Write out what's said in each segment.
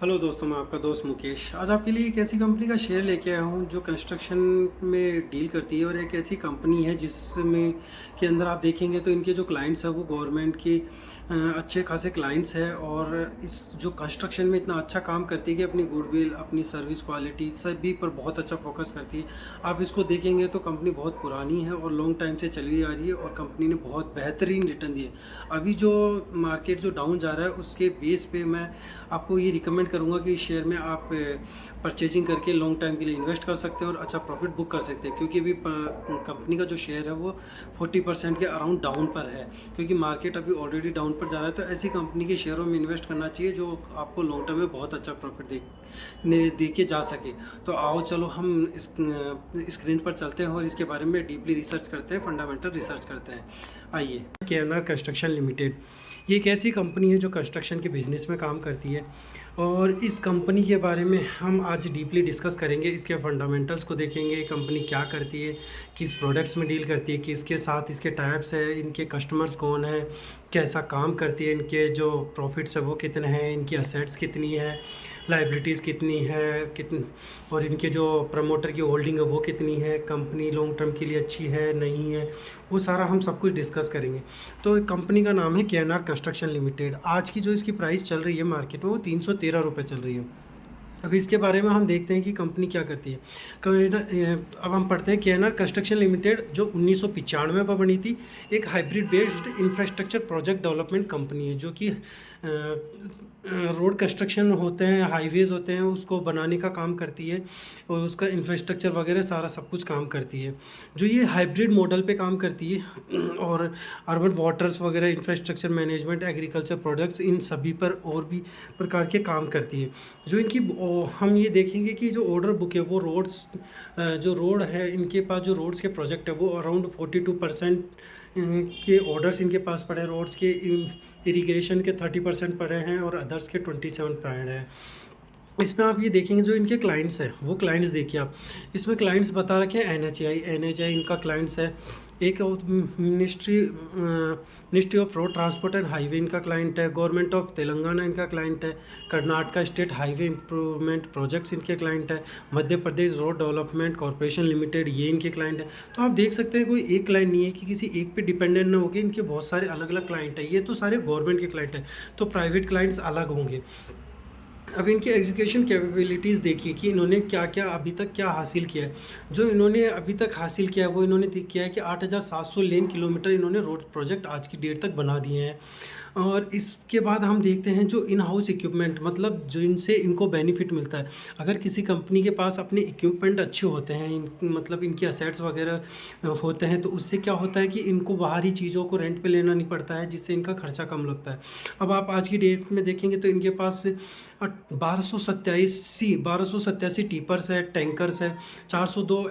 Hello दोस्तों, मैं आपका दोस्त मुकेश आज आपके लिए एक ऐसी कंपनी का शेयर लेके आया हूँ जो कंस्ट्रक्शन में डील करती है और एक ऐसी कंपनी है जिसमें के अंदर आप देखेंगे तो इनके जो क्लाइंट्स हैं वो गवर्नमेंट की अच्छे खासे क्लाइंट्स हैं। और इस जो कंस्ट्रक्शन में इतना अच्छा काम करती है कि अपनी गुडविल, अपनी सर्विस क्वालिटी सभी पर बहुत अच्छा फोकस करती है। आप इसको देखेंगे तो कंपनी बहुत पुरानी है और लॉन्ग टाइम से चली आ रही है और कंपनी ने बहुत बेहतरीन रिटर्न दिए। अभी जो मार्केट जो डाउन जा रहा है उसके बेस पे मैं आपको ये रिकमेंड करूंगा कि इस शेयर में आप परचेजिंग करके लॉन्ग टाइम के लिए इन्वेस्ट कर सकते हैं और अच्छा प्रॉफिट बुक कर सकते हैं, क्योंकि अभी कंपनी का जो शेयर है वो 40% के अराउंड डाउन पर है, क्योंकि मार्केट अभी ऑलरेडी डाउन पर जा रहा है। तो ऐसी कंपनी के शेयरों में इन्वेस्ट करना चाहिए जो आपको लॉन्ग टर्म में बहुत अच्छा प्रॉफिट दे के जा सके। तो आओ चलो हम इस स्क्रीन पर चलते हैं और इसके बारे में डीपली रिसर्च करते हैं, फंडामेंटल रिसर्च करते हैं। आइए, केएनआर कंस्ट्रक्शन लिमिटेड ये एक ऐसी कंपनी है जो कंस्ट्रक्शन के बिजनेस में काम करती है और इस कंपनी के बारे में हम आज डीपली डिस्कस करेंगे। इसके फंडामेंटल्स को देखेंगे, कंपनी क्या करती है, किस प्रोडक्ट्स में डील करती है, किसके साथ इसके टाइप्स है, इनके कस्टमर्स कौन है, कैसा काम करती है, इनके जो प्रॉफिट्स है वो कितने हैं, इनकी असेट्स कितनी है, लाइबिलिटीज़ कितनी है, कितनी और इनके जो प्रमोटर की होल्डिंग है वो कितनी है, कंपनी लॉन्ग टर्म के लिए अच्छी है नहीं है, वो सारा हम सब कुछ डिस्कस करेंगे। तो कंपनी का नाम है केएनआर कंस्ट्रक्शन लिमिटेड। आज की जो इसकी प्राइस चल रही है मार्केट में वो 313 रुपये चल रही है। अभी इसके बारे में हम देखते हैं कि कंपनी क्या करती है। अब हम पढ़ते हैं केएनआर कंस्ट्रक्शन लिमिटेड जो 1995 में बनी थी, एक hybrid based infrastructure project development company है जो कि रोड कंस्ट्रक्शन होते हैं, हाईवेज़ होते हैं, उसको बनाने का काम करती है और उसका इंफ्रास्ट्रक्चर वगैरह सारा सब कुछ काम करती है। जो ये हाइब्रिड मॉडल पे काम करती है और अर्बन वाटर्स वगैरह, इंफ्रास्ट्रक्चर मैनेजमेंट, एग्रीकल्चर प्रोडक्ट्स, इन सभी पर और भी प्रकार के काम करती है। जो इनकी हम ये देखेंगे कि जो ऑर्डर बुक है वो रोड्स, जो रोड है इनके पास, जो रोड्स के प्रोजेक्ट है वो अराउंड 42% के ऑर्डर्स इनके पास पड़े हैं। रोड्स के इरिगेशन के 30% पड़े हैं और अदर्स के 27% हैं। इसमें आप ये देखेंगे जो इनके क्लाइंट्स हैं वो क्लाइंट्स देखिए आप, इसमें क्लाइंट्स बता रखे हैं। एनएचआई इनका क्लाइंट्स है। एक ministry of road transport and highway इनका क्लाइंट है। गवर्नमेंट ऑफ तेलंगाना इनका क्लाइंट है। Karnataka state highway improvement projects इनके क्लाइंट है। Madhya Pradesh road development corporation limited ये इनके क्लाइंट है। तो आप देख सकते हैं कोई एक क्लाइंट नहीं है कि किसी एक पे डिपेंडेंट ना होकर इनके बहुत सारे अलग अलग क्लाइंट है। ये तो सारे गवर्नमेंट के क्लाइंट हैं, तो प्राइवेट क्लाइंट्स अलग होंगे। अब इनकी एजुकेशन कैपेबिलिटीज़ देखिए कि इन्होंने क्या क्या अभी तक क्या हासिल किया है। जो इन्होंने अभी तक हासिल किया है वो इन्होंने किया है कि 8,700 लेन किलोमीटर इन्होंने रोड प्रोजेक्ट आज की डेट तक बना दिए हैं। और इसके बाद हम देखते हैं जो इन हाउस इक्विपमेंट, मतलब जो इनसे इनको बेनिफिट मिलता है। अगर किसी कंपनी के पास अपने इक्विपमेंट अच्छे होते हैं, मतलब इनके असेट्स वगैरह होते हैं, तो उससे क्या होता है कि इनको बाहरी चीज़ों को रेंट पे लेना नहीं पड़ता है, जिससे इनका खर्चा कम लगता है। अब आप आज की डेट में देखेंगे तो इनके पास 1287 टीपर्स है, टैंकर्स है, 402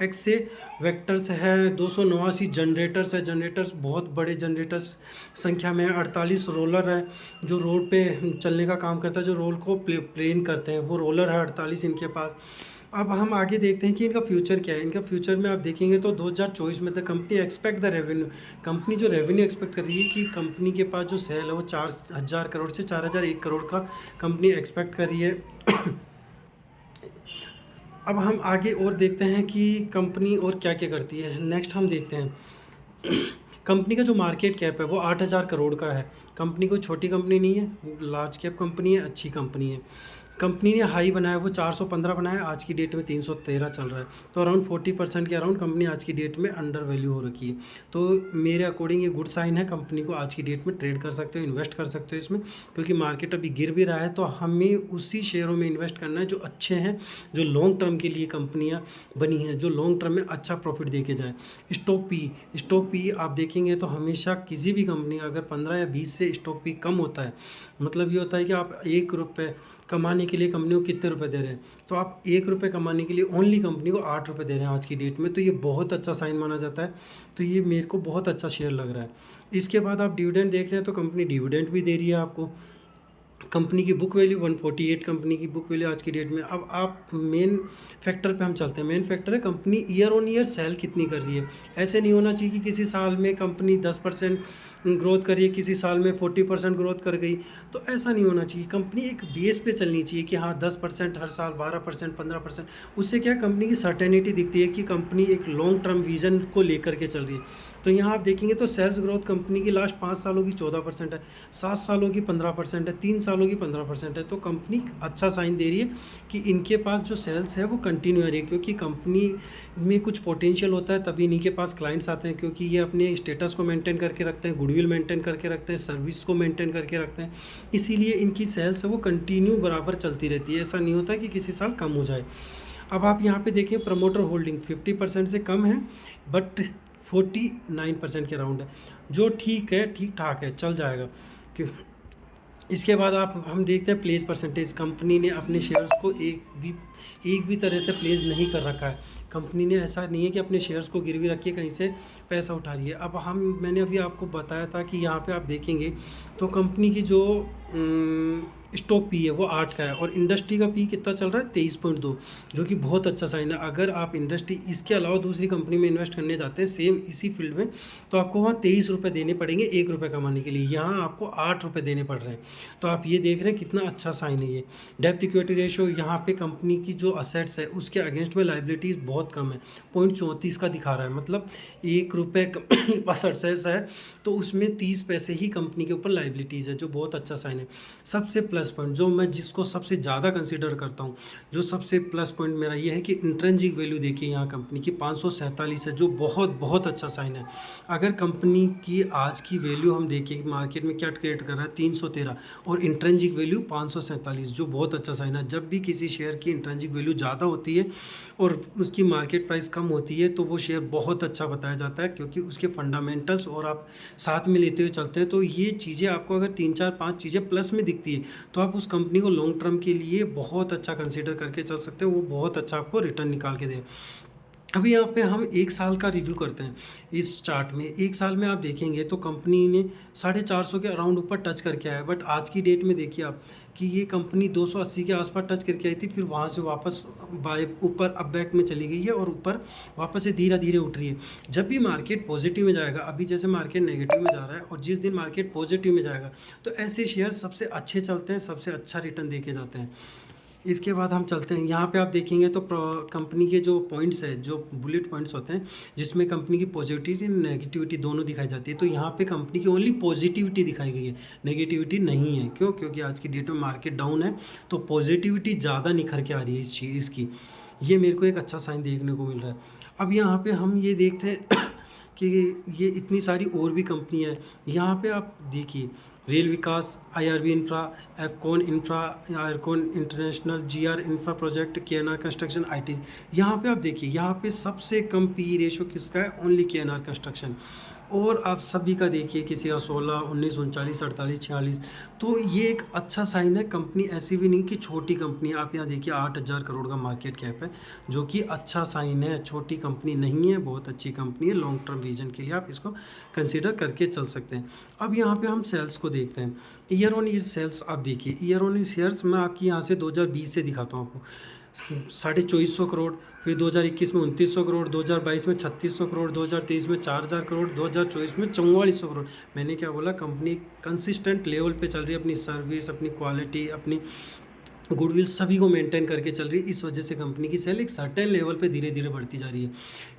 एक्स से वेक्टर्स है, 289 जनरेटर्स है। जनरेटर्स बहुत बड़े जनरेटर्स संख्या में है। 48 रोलर है जो रोड पे चलने का काम करता है, जो रोड को प्लेन करते हैं, वो रोलर है 48 इनके पास। अब हम आगे देखते हैं कि इनका फ्यूचर क्या है। इनका फ्यूचर में आप देखेंगे तो 2024 में the company expect the revenue, company जो रेवेन्यू एक्सपेक्ट कर रही है कि कंपनी के पास जो सेल है वो 4,000 करोड़ से 4,001 करोड़ का कंपनी एक्सपेक्ट कर रही है। अब हम आगे और देखते हैं कि कंपनी और क्या क्या करती है। नेक्स्ट हम देखते हैं कंपनी का जो मार्केट कैप है वो 8,000 करोड़ का है। कंपनी कोई छोटी कंपनी नहीं है, लार्ज कैप कंपनी है, अच्छी कंपनी है। कंपनी ने हाई बनाया वो 415 बनाया, आज की डेट में 313 चल रहा है। तो अराउंड 40% के अराउंड कंपनी आज की डेट में अंडर वैल्यू हो रखी है। तो मेरे अकॉर्डिंग ये गुड साइन है। कंपनी को आज की डेट में ट्रेड कर सकते हो, इन्वेस्ट कर सकते हो इसमें, क्योंकि मार्केट अभी गिर भी रहा है। तो हमें उसी शेयरों में इन्वेस्ट करना है जो अच्छे हैं, जो लॉन्ग टर्म के लिए कंपनियाँ बनी हैं, जो लॉन्ग टर्म में अच्छा प्रॉफिट दे के जाए। स्टॉक पी आप देखेंगे तो हमेशा किसी भी कंपनी का अगर 15 या 20 से स्टॉक पी कम होता है, मतलब ये होता है कि आप 1 रुपये कमाने के लिए कंपनी को कितने रुपए दे रहे हैं, तो आप 1 रुपये कमाने के लिए ओनली कंपनी को 8 रुपये दे रहे हैं आज की डेट में। तो ये बहुत अच्छा साइन माना जाता है। तो ये मेरे को बहुत अच्छा शेयर लग रहा है। इसके बाद आप डिविडेंड देख रहे हैं तो कंपनी डिविडेंड भी दे रही है आपको। कंपनी की बुक वैल्यू 148 कंपनी की बुक वैल्यू आज की डेट में। अब आप मेन फैक्टर पे हम चलते हैं। मेन फैक्टर है company year on year cell कितनी कर रही है। ऐसे नहीं होना चाहिए कि किसी साल में कंपनी 10% ग्रोथ कर रही है, किसी साल में 40% ग्रोथ कर गई। तो ऐसा नहीं होना चाहिए। कंपनी एक बेस पे चलनी चाहिए कि हाँ 10% हर साल, 12%, 15%। उससे क्या कंपनी की सर्टेनिटी दिखती है कि कंपनी एक लॉन्ग टर्म विजन को लेकर के चल रही है। तो यहाँ आप देखेंगे तो सेल्स ग्रोथ कंपनी की लास्ट 5 सालों की 14% है, 7 सालों की 15% है, 3 सालों की 15% है। तो कंपनी अच्छा साइन दे रही है कि इनके पास जो सेल्स है वो कंटिन्यू आ रही है, क्योंकि कंपनी में कुछ पोटेंशियल होता है तभी इन्हीं के पास क्लाइंट्स आते हैं, क्योंकि ये अपने स्टेटस को मेंटेन करके रखते हैं, गुडविल मेंटेन करके रखते हैं, सर्विस को मेंटेन करके रखते हैं। इसीलिए इनकी सेल्स है वो कंटिन्यू बराबर चलती रहती है, ऐसा नहीं होता है कि किसी साल कम हो जाए। अब आप यहाँ पे देखें प्रमोटर होल्डिंग 50% से कम है, बट 49% के अराउंड है, जो ठीक है, ठीक ठाक है, चल जाएगा। क्यों? इसके बाद आप हम देखते हैं प्लेस परसेंटेज। कंपनी ने अपने शेयर्स को एक भी तरह से प्लेस नहीं कर रखा है। कंपनी ने ऐसा नहीं है कि अपने शेयर्स को गिरवी रखिए कहीं से पैसा उठा रही है। अब मैंने अभी आपको बताया था कि यहाँ पे आप देखेंगे तो कंपनी की जो स्टॉक पी है वो 8 का है, और इंडस्ट्री का पी कितना चल रहा है 23.2, जो कि बहुत अच्छा साइन है। अगर आप इंडस्ट्री इसके अलावा दूसरी कंपनी में इन्वेस्ट करने जाते हैं सेम इसी फील्ड में, तो आपको वहाँ 23 रुपये देने पड़ेंगे 1 रुपये कमाने के लिए, यहाँ आपको 8 रुपये देने पड़ रहे हैं। तो आप ये देख रहे हैं कितना अच्छा साइन है ये। डेप्थ इक्विटी रेशो यहाँ पे कंपनी की जो असेट्स है उसके अगेंस्ट में लाइबिलिटीज़ बहुत कम है, 0.34 का दिखा रहा है, मतलब 1 रुपये के पास असेट्स है तो उसमें 30 पैसे ही कंपनी के ऊपर लाइबिलिटीज़ है, जो बहुत अच्छा साइन है। सबसे प्लस पॉइंट जो मैं जिसको सबसे ज़्यादा कंसीडर करता हूँ, जो सबसे प्लस पॉइंट मेरा ये है कि इंट्रिंसिक वैल्यू देखिए यहाँ कंपनी की 547 है, जो बहुत बहुत अच्छा साइन है। अगर कंपनी की आज की वैल्यू हम देखें मार्केट में क्या ट्रेड कर रहा है 313, और इंट्रिंसिक वैल्यू 547, जो बहुत अच्छा साइन है। जब भी किसी शेयर की इंट्रिंसिक वैल्यू ज़्यादा होती है और उसकी मार्केट प्राइस कम होती है तो वो शेयर बहुत अच्छा बताया जाता है, क्योंकि उसके फंडामेंटल्स और आप साथ में लेते हुए चलते हैं। तो ये चीज़ें आपको अगर 3 4 5 चीज़ें प्लस में दिखती है तो आप उस कंपनी को लॉन्ग टर्म के लिए बहुत अच्छा कंसीडर करके चल सकते हो, वो बहुत अच्छा आपको रिटर्न निकाल के दे। अभी यहाँ पे हम 1 साल का रिव्यू करते हैं। इस चार्ट में 1 साल में आप देखेंगे तो कंपनी ने 450 के अराउंड ऊपर टच करके आया है, बट आज की डेट में देखिए आप कि ये कंपनी 280 के आसपास टच करके आई थी, फिर वहाँ से वापस बाय ऊपर अब बैक में चली गई है और ऊपर वापस से धीरे धीरे उठ रही है। जब भी मार्केट पॉजिटिव में जाएगा, अभी जैसे मार्केट नेगेटिव में जा रहा है, और जिस दिन मार्केट पॉजिटिव में जाएगा तो ऐसे शेयर सबसे अच्छे चलते हैं, सबसे अच्छा रिटर्न दे के जाते हैं। इसके बाद हम चलते हैं, यहाँ पे आप देखेंगे तो कंपनी के जो पॉइंट्स है, जो बुलेट पॉइंट्स होते हैं जिसमें कंपनी की पॉजिटिविटी नेगेटिविटी दोनों दिखाई जाती है, तो यहाँ पे कंपनी की ओनली पॉजिटिविटी दिखाई गई है, नेगेटिविटी नहीं है। क्यों? क्योंकि आज की डेट में मार्केट डाउन है तो पॉजिटिविटी ज़्यादा निखर के आ रही है इस चीज़ की। ये मेरे को एक अच्छा साइन देखने को मिल रहा है। अब यहाँ पर हम ये देखते हैं कि ये इतनी सारी और भी कंपनी है। यहाँ पे आप देखिए rail Vikas, IRB infra, Afcons infra, Ircon international, GR infra project, KNR construction, IT. यहाँ पे आप देखिए यहाँ पे सबसे कम पी रेशो किसका है? Only KNR construction. और आप सभी का देखिए किसी का 16, 19, 39, 48, 46। तो ये एक अच्छा साइन है। कंपनी ऐसी भी नहीं कि छोटी कंपनी, आप यहाँ देखिए 8,000 करोड़ का मार्केट कैप है, जो कि अच्छा साइन है। छोटी कंपनी नहीं है, बहुत अच्छी कंपनी है। लॉन्ग टर्म विजन के लिए आप इसको कंसीडर करके चल सकते हैं। अब यहाँ पे हम सेल्स को देखते हैं। ईयर ऑन ईयर सेल्स आप देखिए, ईयर ऑन ईयर सेल्स मैं आपकी यहाँ से 2020 से दिखाता हूँ आपको। 2450 करोड़, फिर 2021 में 2900 करोड़, 2022 में 3600 करोड़, 2023 में 4000 करोड़, 2024 में 4400 करोड़। मैंने क्या बोला? कंपनी कंसिस्टेंट लेवल पे चल रही है, अपनी सर्विस, अपनी क्वालिटी, अपनी गुडविल सभी को मेंटेन करके चल रही है। इस वजह से कंपनी की सेल एक सर्टेन लेवल पे धीरे धीरे बढ़ती जा रही है।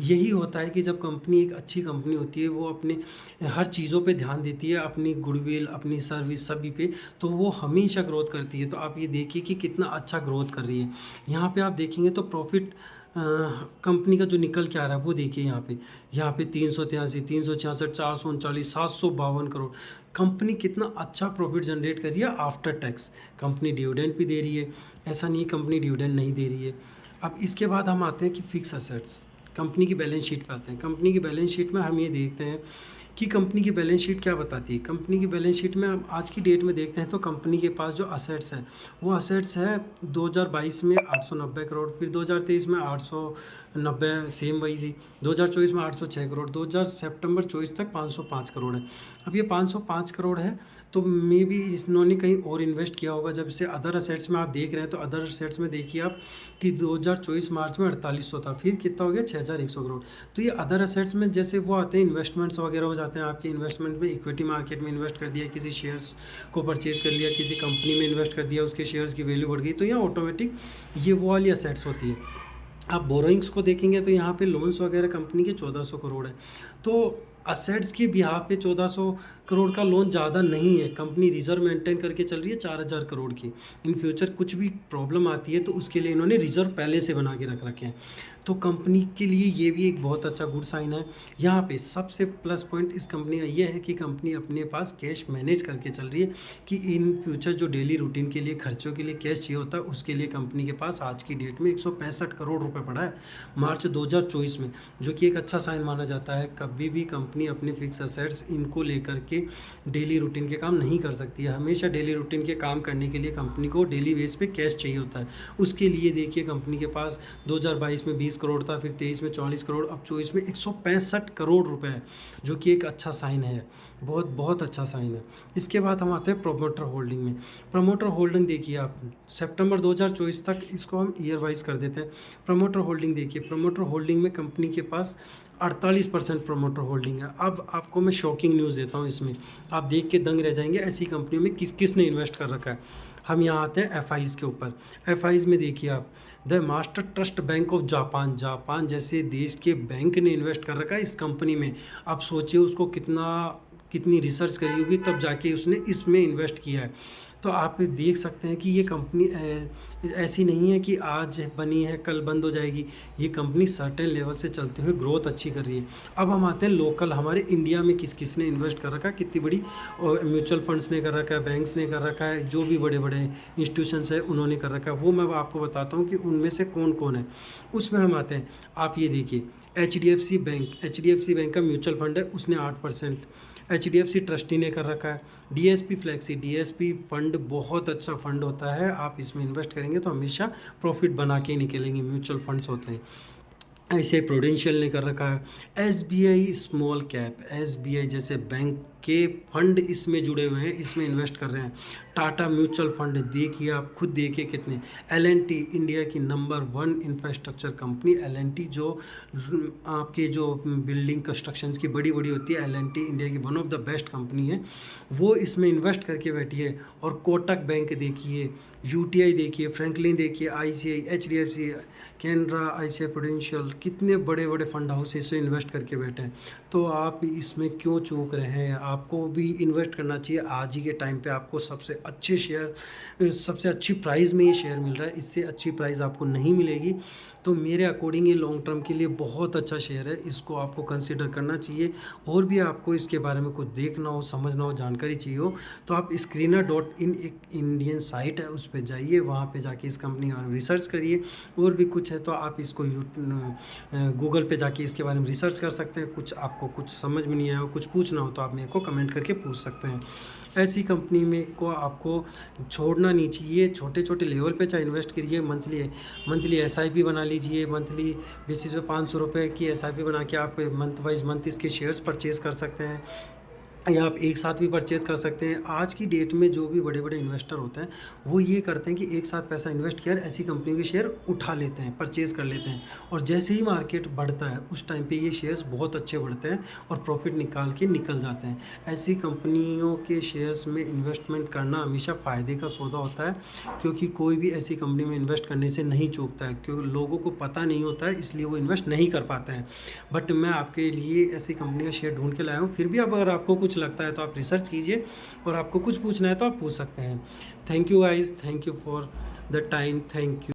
यही होता है कि जब कंपनी एक अच्छी कंपनी होती है, वो अपने हर चीज़ों पे ध्यान देती है, अपनी गुडविल, अपनी सर्विस सभी पे, तो वो हमेशा ग्रोथ करती है। तो आप ये देखिए कि कितना अच्छा ग्रोथ कर रही है। यहाँ पे आप देखेंगे तो प्रॉफिट कंपनी का जो निकल के आ रहा है वो देखिए यहाँ पे 383, 366, 439, 752 करोड़। कंपनी कितना अच्छा प्रॉफिट जनरेट कर रही है आफ्टर टैक्स। कंपनी डिविडेंड भी दे रही है, ऐसा नहीं कंपनी डिविडेंड नहीं दे रही है। अब इसके बाद हम आते हैं कि फिक्स असेट्स, कंपनी की बैलेंस शीट पे आते हैं। कंपनी की बैलेंस शीट में हम ये देखते हैं कि कंपनी की बैलेंस शीट क्या बताती है। कंपनी की बैलेंस शीट में हम आज की डेट में देखते हैं तो कंपनी के पास जो असेट्स हैं वो असेट्स है 2022 में 890 करोड़, फिर 2023 में 890, सेम वही थी, 2024 में 806 करोड़, 2000 सितंबर 24 तक 505 करोड़ है। अब ये 505 करोड़ है, तो मे बी इन्होंने कहीं और इन्वेस्ट किया होगा। जब से अदर असेट्स में आप देख रहे हैं तो अदर असेट्स में देखिए आप कि 2024 मार्च में 4800 था, फिर कितना हो गया 6100 करोड़। तो ये अदर असेट्स में जैसे वो आते हैं इन्वेस्टमेंट्स वगैरह हो जाते हैं आपके। इन्वेस्टमेंट में इक्विटी मार्केट में इन्वेस्ट कर दिया, किसी शेयर्स को परचेज कर लिया, किसी कंपनी में इन्वेस्ट कर दिया, उसके शेयर्स की वैल्यू बढ़ गई, तो यहाँ ऑटोमेटिक ये वो वाली असेट्स होती है। आप बोरोइंग्स को देखेंगे तो यहाँ पे लोन्स वगैरह कंपनी के 1400 करोड़ है। तो असेट्स के बिहाफ पे 1400 करोड़ का लोन ज़्यादा नहीं है। कंपनी रिजर्व मेंटेन करके चल रही है 4000 करोड़ की। इन फ्यूचर कुछ भी प्रॉब्लम आती है तो उसके लिए इन्होंने रिजर्व पहले से बना के रख रखे हैं। तो कंपनी के लिए ये भी एक बहुत अच्छा गुड साइन है। यहाँ पे सबसे प्लस पॉइंट इस कंपनी का ये है कि कंपनी अपने पास कैश मैनेज करके चल रही है कि इन फ्यूचर जो डेली रूटीन के लिए खर्चों के लिए कैश चाहिए होता है उसके लिए कंपनी के पास आज की डेट में 165 करोड़ रुपए पड़ा है मार्च 2024 में, जो कि एक अच्छा साइन माना जाता है। कभी भी कंपनी अपने फिक्स असेट्स इनको लेकर के डेली रूटीन के काम नहीं कर सकती है। हमेशा डेली रूटीन के काम करने के लिए कंपनी को डेली बेस पे कैश चाहिए होता है। उसके लिए देखिए कंपनी के पास 2022 में 20 करोड़ था, फिर 23 में 44 करोड़, अब 24 में 165 करोड़ रुपए है, जो कि एक अच्छा साइन है, बहुत बहुत अच्छा साइन है। इसके बाद हम आते हैं प्रोमोटर होल्डिंग में। प्रोमोटर होल्डिंग देखिए आप, सितंबर 2024 तक इसको हम ईयर वाइज कर देते हैं। प्रोमोटर होल्डिंग देखिए, प्रोमोटर होल्डिंग में कंपनी के पास 48% प्रोमोटर होल्डिंग है। अब आपको मैं शॉकिंग न्यूज़ देता हूँ, इसमें आप देख के दंग रह जाएंगे ऐसी कंपनियों में किस किस ने इन्वेस्ट कर रखा है। हम यहाँ आते हैं एफआईज के ऊपर। एफआईज में देखिए आप, the master trust bank of Japan, Japan जैसे देश के बैंक ने इन्वेस्ट कर रखा है इस कंपनी में। आप सोचिए उसको कितनी रिसर्च करी होगी तब जाके उसने इसमें इन्वेस्ट किया है। तो आप देख सकते हैं कि ये कंपनी ऐसी नहीं है कि आज बनी है कल बंद हो जाएगी। ये कंपनी सर्टेन लेवल से चलते हुए ग्रोथ अच्छी कर रही है। अब हम आते हैं लोकल, हमारे इंडिया में किस किस ने इन्वेस्ट कर रखा है, कितनी बड़ी म्यूचुअल फंड्स ने कर रखा है, बैंक्स ने कर रखा है, जो भी बड़े बड़े इंस्टीट्यूशंस है उन्होंने कर रखा है। वो मैं आपको बताता हूँ कि उनमें से कौन कौन है। उसमें हम आते हैं, आप ये देखिए H D F C bank का म्यूचुअल फंड है, उसने 8%। HDFC ट्रस्टी ने कर रखा है। DSP फ्लैक्सी, DSP फंड बहुत अच्छा फंड होता है, आप इसमें इन्वेस्ट करेंगे तो हमेशा प्रॉफिट बना के निकलेंगे, म्यूचुअल फंड्स होते हैं। ऐसे प्रूडेंशियल ने कर रखा है। SBI स्मॉल कैप, SBI जैसे बैंक के फंड इसमें जुड़े हुए हैं, इसमें इन्वेस्ट कर रहे हैं। टाटा म्यूचुअल फंड देखिए, आप खुद देखिए कितने। L&T इंडिया की नंबर 1 इंफ्रास्ट्रक्चर कंपनी, L&T जो आपके जो बिल्डिंग कंस्ट्रक्शंस की बड़ी बड़ी होती है, L&T इंडिया की one of the best company है, वो इसमें इन्वेस्ट करके बैठी है। और कोटक बैंक देखिए, UTI देखिए, फ्रैंकलिन देखिए, ICI, HDFC, Canara, ICI prudential, कितने बड़े बड़े फंड हाउस इसमें इन्वेस्ट करके बैठे हैं। तो आप इसमें क्यों चूक रहे हैं, आपको भी इन्वेस्ट करना चाहिए। आज ही के टाइम पे आपको सबसे अच्छे शेयर, सबसे अच्छी प्राइस में ये शेयर मिल रहा है, इससे अच्छी प्राइस आपको नहीं मिलेगी। तो मेरे अकॉर्डिंग ये लॉन्ग टर्म के लिए बहुत अच्छा शेयर है, इसको आपको कंसीडर करना चाहिए। और भी आपको इसके बारे में कुछ देखना हो, समझना हो, जानकारी चाहिए हो तो आप screener.in एक इंडियन साइट है, उस पर जाइए, वहाँ पे जाके इस कंपनी के बारे में रिसर्च करिए। और भी कुछ है तो आप इसको गूगल पे जाके इसके बारे में रिसर्च कर सकते हैं। कुछ आपको कुछ समझ में नहीं आया हो, कुछ पूछना हो तो आप मेरे को कमेंट करके पूछ सकते हैं। ऐसी कंपनी में को आपको छोड़ना नहीं चाहिए। छोटे छोटे लेवल पे चाहे इन्वेस्ट करिए, मंथली SIP बना लीजिए, मंथली बेसिस पे 500 रुपये की SIP बना के आप मंथ वाइज मंथ इसके शेयर्स परचेज़ कर सकते हैं, या आप एक साथ भी परचेज़ कर सकते हैं। आज की डेट में जो भी बड़े बड़े इन्वेस्टर होते हैं वो ये करते हैं कि एक साथ पैसा इन्वेस्ट किया, ऐसी कंपनियों के शेयर उठा लेते हैं, परचेज़ कर लेते हैं, और जैसे ही मार्केट बढ़ता है उस टाइम पे ये शेयर्स बहुत अच्छे बढ़ते हैं और प्रॉफिट निकाल के निकल जाते हैं। ऐसी कंपनियों के शेयर्स में इन्वेस्टमेंट करना हमेशा फ़ायदे का सौदा होता है, क्योंकि कोई भी ऐसी कंपनी में इन्वेस्ट करने से नहीं चूकता है, क्योंकि लोगों को पता नहीं होता है इसलिए वो इन्वेस्ट नहीं कर पाते हैं। बट मैं आपके लिए ऐसी कंपनी का शेयर ढूंढ के लाया हूँ। फिर भी अब अगर आपको कुछ लगता है तो आप रिसर्च कीजिए, और आपको कुछ पूछना है तो आप पूछ सकते हैं। Thank you guys, thank you for the time, thank you.